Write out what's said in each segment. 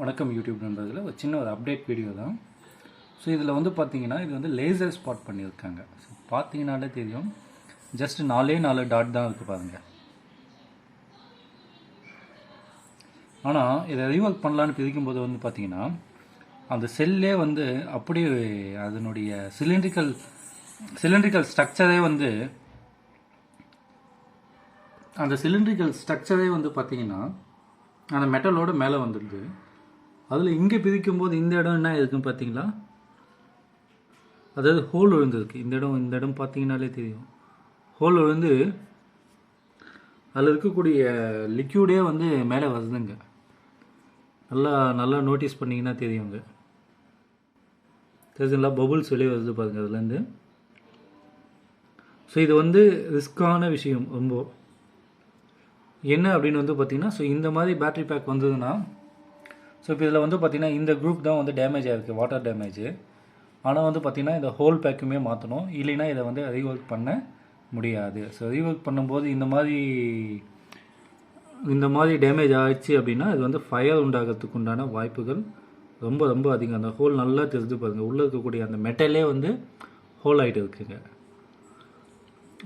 வணக்கம் யூடியூப் நண்பர்களே, ஒரு சின்ன அப்டேட் வீடியோ தான். ஸோ இதில் வந்து பார்த்தீங்கன்னா இது வந்து லேசர் ஸ்பாட் பண்ணியிருக்காங்க. ஸோ பார்த்தீங்கன்னாலே தெரியும், ஜஸ்ட் 4 டாட் தான் இருக்குது பாருங்கள். ஆனால் இதை ரீவொர்க் பண்ணலான்னு பிரிக்கும்போது வந்து பார்த்தீங்கன்னா அந்த செல்லே வந்து அப்படியே அதனுடைய சிலிண்ட்ரிக்கல் ஸ்ட்ரக்சரே வந்து பார்த்தீங்கன்னா அந்த மெட்டலோடு மேலே வந்துடுது. அதில் இங்கே பிரிக்கும்போது இந்த இடம் என்ன இருக்குன்னு பார்த்தீங்களா, அதாவது ஹோல் விழுந்துருக்கு. இந்த இடம் பார்த்தீங்கன்னாலே தெரியும், ஹோல் விழுந்து அதில் இருக்கக்கூடிய லிக்யூடே வந்து மேலே வருதுங்க. நல்லா நோட்டீஸ் பண்ணிங்கன்னா தெரியுங்க, தெரிஞ்சுங்களா, பபுள்ஸ் வெளியே வருது பாருங்கள் அதுலேருந்து. ஸோ இது வந்து ரிஸ்க்கான விஷயம் ரொம்ப. என்ன அப்படின்னு வந்து பார்த்திங்கன்னா, ஸோ இந்த மாதிரி பேட்ரி பேக் வந்ததுன்னா, ஸோ இப்போ இதில் வந்து பார்த்திங்கன்னா இந்த குரூப் தான் வந்து டேமேஜ் ஆகிருக்கு, வாட்டர் டேமேஜ். ஆனால் வந்து பார்த்திங்கன்னா இந்த ஹோல் பேக்குமே மாற்றணும், இல்லைன்னா இதை வந்து ரீவொர்க் பண்ண முடியாது. ஸோ ரீவொர்க் பண்ணும்போது இந்த மாதிரி டேமேஜ் ஆகிடுச்சு அப்படின்னா இது வந்து ஃபயர் உண்டாகிறதுக்கு உண்டான வாய்ப்புகள் ரொம்ப ரொம்ப அதிகம். அந்த ஹோல் நல்லா தெரிஞ்சு பாருங்கள், உள்ளே இருக்கக்கூடிய அந்த மெட்டலே வந்து ஹோல் ஆகிட்டு இருக்குங்க.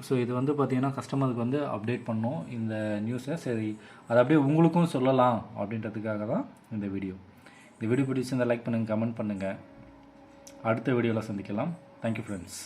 ஸோ இது வந்து பார்த்திங்கன்னா கஸ்டமருக்கு வந்து அப்டேட் பண்ணோம் இந்த நியூஸை. சரி, அதை அப்படியே உங்களுக்கும் சொல்லலாம் அப்படின்றதுக்காக தான் இந்த வீடியோ பிடிச்சிருந்தால் லைக் பண்ணுங்கள், கமெண்ட் பண்ணுங்கள். அடுத்த வீடியோவில் சந்திக்கலாம். Thank you friends.